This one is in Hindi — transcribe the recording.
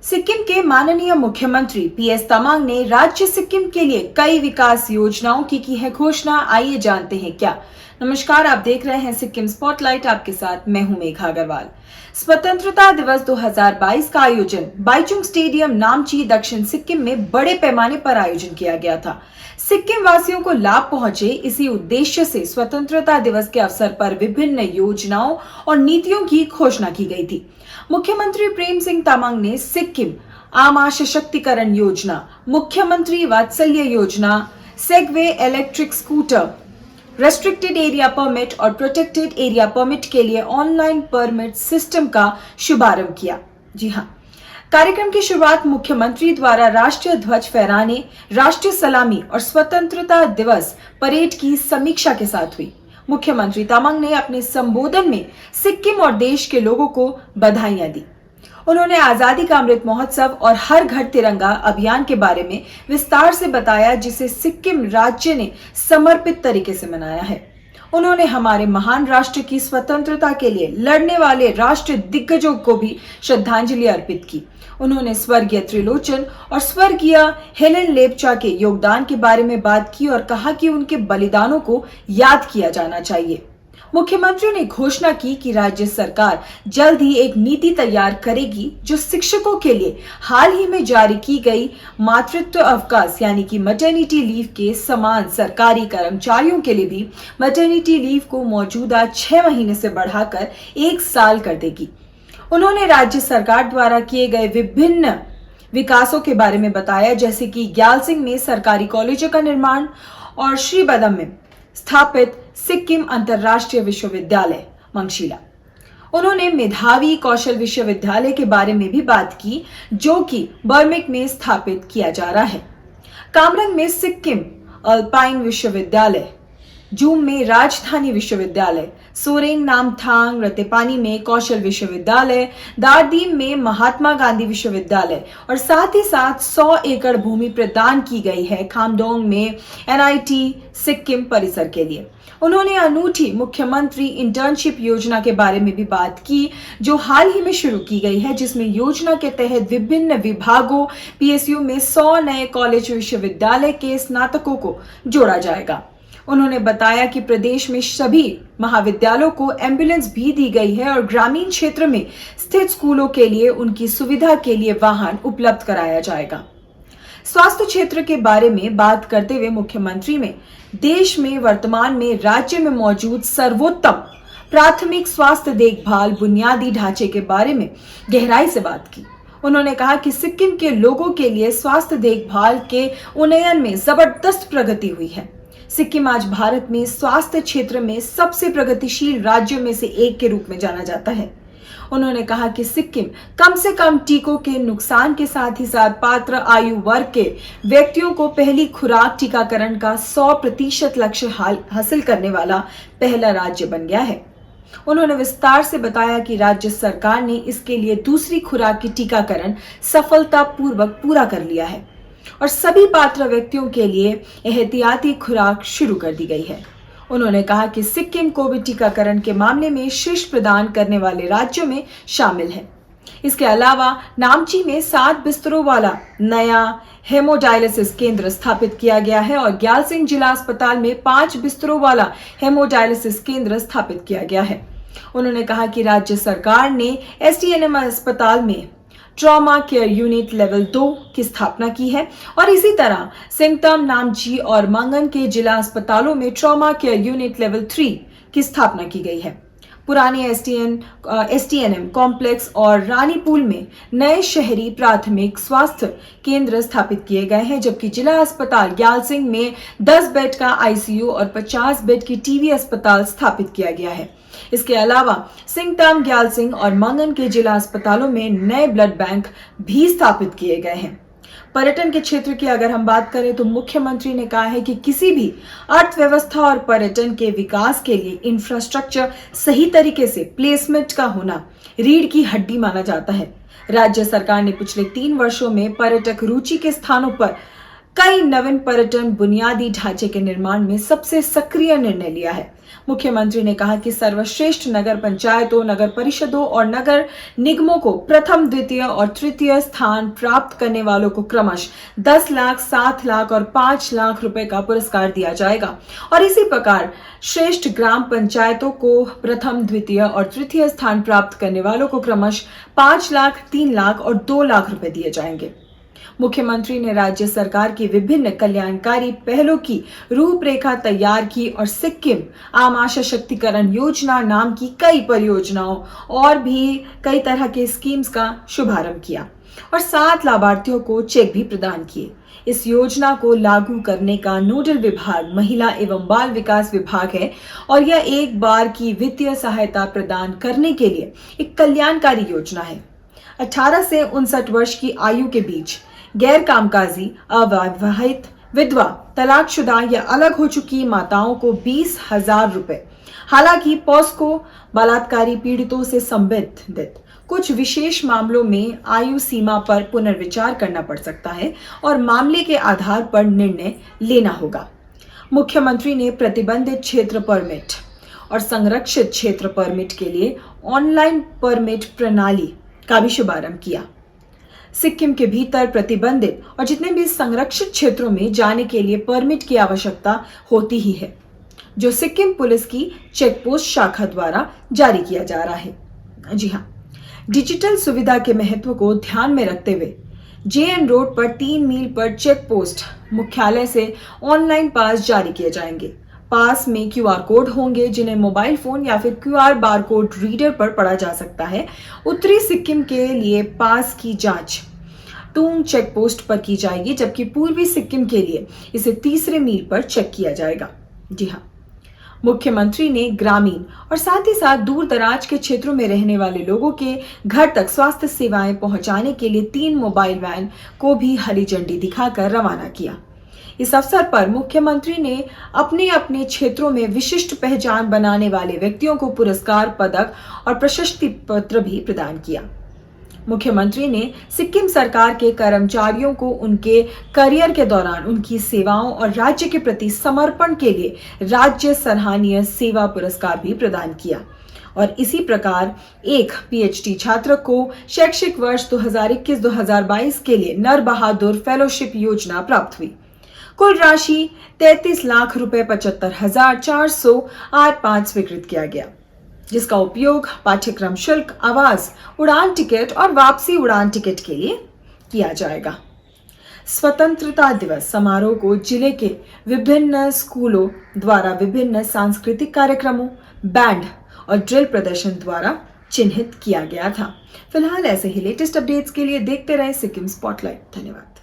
सिक्किम के माननीय मुख्यमंत्री पीएस तमांग ने राज्य सिक्किम के लिए कई विकास योजनाओं की है घोषणा। आइए जानते हैं क्या। नमस्कार, आप देख रहे हैं सिक्किम स्पॉटलाइट। आपके साथ मैं हूं मेघा अग्रवाल। स्वतंत्रता दिवस 2022 का आयोजन बाइचुंग स्टेडियम नामची दक्षिण सिक्किम में बड़े पैमाने पर आयोजन किया गया था। सिक्किम वासियों को लाभ पहुंचे, इसी उद्देश्य से स्वतंत्रता दिवस के अवसर पर विभिन्न योजनाओं और नीतियों की घोषणा की गई थी। मुख्यमंत्री प्रेम सिंह तमांग ने सिक्किम आमा सशक्तिकरण योजना, मुख्यमंत्री वात्सल्य योजना, Segway electric scooter, restricted area permit और प्रोटेक्टेड एरिया परमिट के लिए ऑनलाइन परमिट सिस्टम का शुभारंभ किया। जी हाँ, कार्यक्रम की शुरुआत मुख्यमंत्री द्वारा राष्ट्रीय ध्वज फहराने, राष्ट्रीय सलामी और स्वतंत्रता दिवस परेड की समीक्षा के साथ हुई। मुख्यमंत्री तमांग ने अपने संबोधन में सिक्किम और देश के लोगों को बधाइयां दी। उन्होंने आजादी का अमृत महोत्सव और हर घर तिरंगा अभियान के बारे में विस्तार से बताया, जिसे सिक्किम राज्य ने समर्पित तरीके से मनाया है। उन्होंने हमारे महान राष्ट्र की स्वतंत्रता के लिए लड़ने वाले राष्ट्र दिग्गजों को भी श्रद्धांजलि अर्पित की। उन्होंने स्वर्गीय त्रिलोचन और स्वर्गीय हेलेन लेप्चा के योगदान के बारे में बात की और कहा कि उनके बलिदानों को याद किया जाना चाहिए। मुख्यमंत्री ने घोषणा की कि राज्य सरकार जल्द ही एक नीति तैयार करेगी जो शिक्षकों के लिए हाल ही में जारी की गई मातृत्व अवकाश यानी कि मैटरनिटी लीव के समान सरकारी कर्मचारियों के लिए भी मैटरनिटी लीव को मौजूदा 6 महीने से बढ़ाकर 1 साल कर देगी। उन्होंने राज्य सरकार द्वारा किए गए विभिन्न विकासों के बारे में बताया, जैसे कि ग्यालसिंग में सरकारी कॉलेजों का निर्माण और श्रीबदम में स्थापित सिक्किम अंतर्राष्ट्रीय विश्वविद्यालय मंगशिला। उन्होंने मेधावी कौशल विश्वविद्यालय के बारे में भी बात की, जो कि बर्मिक में स्थापित किया जा रहा है। कामरंग में सिक्किम अल्पाइन विश्वविद्यालय, जूम में राजधानी विश्वविद्यालय, सोरेंग नामथांग रतेपानी में कौशल विश्वविद्यालय, दार्दीम में महात्मा गांधी विश्वविद्यालय और साथ ही साथ 100 एकड़ भूमि प्रदान की गई है खामडोंग में एनआईटी सिक्किम परिसर के लिए। उन्होंने अनूठी मुख्यमंत्री इंटर्नशिप योजना के बारे में भी बात की, जो हाल ही में शुरू की गई है, जिसमें योजना के तहत विभिन्न विभागों पीएसयू में 100 नए कॉलेज विश्वविद्यालय के स्नातकों को जोड़ा जाएगा। उन्होंने बताया कि प्रदेश में सभी महाविद्यालयों को एम्बुलेंस भी दी गई है और ग्रामीण क्षेत्र में स्थित स्कूलों के लिए उनकी सुविधा के लिए वाहन उपलब्ध कराया जाएगा। स्वास्थ्य क्षेत्र के बारे में बात करते हुए मुख्यमंत्री ने देश में वर्तमान में राज्य में मौजूद सर्वोत्तम प्राथमिक स्वास्थ्य देखभाल बुनियादी ढांचे के बारे में गहराई से बात की। उन्होंने कहा कि सिक्किम के लोगों के लिए स्वास्थ्य देखभाल के उन्नयन में जबरदस्त प्रगति हुई है। सिक्किम आज भारत में स्वास्थ्य क्षेत्र में सबसे प्रगतिशील राज्यों में से एक के रूप में जाना जाता है। उन्होंने कहा कि सिक्किम कम से कम टीकों के नुकसान के साथ ही साथ पात्र आयु वर्ग के व्यक्तियों को पहली खुराक टीकाकरण का 100% लक्ष्य हासिल करने वाला पहला राज्य बन गया है। उन्होंने विस्तार से बताया कि राज्य सरकार ने इसके लिए दूसरी खुराक की टीकाकरण सफलतापूर्वक पूरा कर लिया है और सभी पात्र व्यक्तियों के लिए एहतियाती खुराक शुरू कर दी गई है। उन्होंने कहा कि सिक्किम कोविड टीकाकरण के मामले में शीर्ष प्रदान करने वाले राज्यों में शामिल है। इसके अलावा नामची में 7 बिस्तरों वाला नया हेमोडायलिसिस केंद्र स्थापित किया गया है और ग्यालसिंग जिला अस्पताल में 5 बिस्तरों वाला हेमोडायलिसिस केंद्र स्थापित किया गया है। उन्होंने कहा कि राज्य सरकार ने एसटीएनएम अस्पताल में ट्रॉमा केयर यूनिट लेवल 2 की स्थापना की है और इसी तरह सिंगतम, नामची और मंगन के जिला अस्पतालों में ट्रॉमा केयर यूनिट लेवल 3 की स्थापना की गई है। पुराने एसटीएनएम कॉम्प्लेक्स और रानीपुल में नए शहरी प्राथमिक स्वास्थ्य केंद्र स्थापित किए गए हैं, जबकि जिला अस्पताल ग्यालसिंग में 10 बेड का आईसीयू और 50 बेड की टीबी अस्पताल स्थापित किया गया है। इसके अलावा सिंगतम, ग्यालसिंग और मंगन के जिला अस्पतालों में नए ब्लड बैंक भी स्थापित किए गए हैं। पर्यटन के क्षेत्र की अगर हम बात करें तो मुख्यमंत्री ने कहा है कि किसी भी अर्थव्यवस्था और पर्यटन के विकास के लिए इंफ्रास्ट्रक्चर सही तरीके से प्लेसमेंट का होना रीढ़ की हड्डी माना जाता है। राज्य सरकार ने पिछले 3 वर्षों में पर्यटक रुचि के स्थानों पर कई नवीन पर्यटन बुनियादी ढांचे के निर्माण में सबसे सक्रिय निर्णय लिया है। मुख्यमंत्री ने कहा कि सर्वश्रेष्ठ नगर पंचायतों, नगर परिषदों और नगर निगमों को प्रथम, द्वितीय और तृतीय स्थान प्राप्त करने वालों को क्रमशः 10 लाख, 7 लाख और 5 लाख रुपए का पुरस्कार दिया जाएगा और इसी प्रकार श्रेष्ठ ग्राम पंचायतों को प्रथम, द्वितीय और तृतीय स्थान प्राप्त करने वालों को क्रमशः 5 लाख, 3 लाख और 2 लाख रुपए दिए जाएंगे। मुख्यमंत्री ने राज्य सरकार की विभिन्न कल्याणकारी पहलों की रूपरेखा तैयार की और सिक्किम आम आशा शक्तिकरण योजना नाम की कई परियोजनाओं और भी कई तरह के स्कीम्स का शुभारंभ किया और 7 लाभार्थियों को चेक भी प्रदान किए। इस योजना को लागू करने का नोडल विभाग महिला एवं बाल विकास विभाग है और यह एक बार की वित्तीय सहायता प्रदान करने के लिए एक कल्याणकारी योजना है। 18 से 59 वर्ष की आयु के बीच गैर कामकाजी, अविवाहित, विधवा, तलाकशुदा या अलग हो चुकी माताओं को 20,000 रुपए। हालांकि पॉस्को बलात्कारी पीड़ितों से संबंधित कुछ विशेष मामलों में आयु सीमा पर पुनर्विचार करना पड़ सकता है और मामले के आधार पर निर्णय लेना होगा। मुख्यमंत्री ने प्रतिबंधित क्षेत्र परमिट और संरक्षित क्षेत्र परमिट के लिए ऑनलाइन परमिट प्रणाली का भी शुभारंभ किया। सिक्किम के भीतर प्रतिबंधित और जितने भी संरक्षित क्षेत्रों में जाने के लिए परमिट की आवश्यकता होती ही है, जो सिक्किम पुलिस की चेकपोस्ट शाखा द्वारा जारी किया जा रहा है। जी हाँ, डिजिटल सुविधा के महत्व को ध्यान में रखते हुए JN रोड पर 3 मील पर चेक पोस्ट मुख्यालय से ऑनलाइन पास जारी किए जाएंगे। पास में QR कोड होंगे जिन्हें मोबाइल फोन या फिर QR बारकोड रीडर पर पढ़ा जा सकता है। उत्तरी सिक्किम के लिए पास की जांच टूंग चेक पोस्ट पर की जाएगी, जबकि पूर्वी सिक्किम के लिए इसे 3रे मील पर चेक किया जाएगा। जी हाँ, मुख्यमंत्री ने ग्रामीण और साथ ही साथ दूर दराज के क्षेत्रों में रहने वाले लोगों के घर तक स्वास्थ्य सेवाएं पहुंचाने के लिए 3 मोबाइल वैन को भी हरी झंडी दिखाकर रवाना किया। इस अवसर पर मुख्यमंत्री ने अपने अपने क्षेत्रों में विशिष्ट पहचान बनाने वाले व्यक्तियों को पुरस्कार, पदक और प्रशस्ति पत्र भी प्रदान किया। मुख्यमंत्री ने सिक्किम सरकार के कर्मचारियों को उनके करियर के दौरान उनकी सेवाओं और राज्य के प्रति समर्पण के लिए राज्य सराहनीय सेवा पुरस्कार भी प्रदान किया और इसी प्रकार एक PhD छात्र को शैक्षिक वर्ष 2021-2022 के लिए नर बहादुर फेलोशिप योजना प्राप्त हुई। कुल राशि 33 लाख रुपए 75,408 स्वीकृत किया गया, जिसका उपयोग पाठ्यक्रम शुल्क, आवास, उड़ान टिकट और वापसी उड़ान टिकट के लिए किया जाएगा। स्वतंत्रता दिवस समारोह को जिले के विभिन्न स्कूलों द्वारा विभिन्न सांस्कृतिक कार्यक्रमों, बैंड और ड्रिल प्रदर्शन द्वारा चिन्हित किया गया था। फिलहाल ऐसे ही लेटेस्ट अपडेट्स के लिए देखते रहे सिक्किम स्पॉटलाइट। धन्यवाद।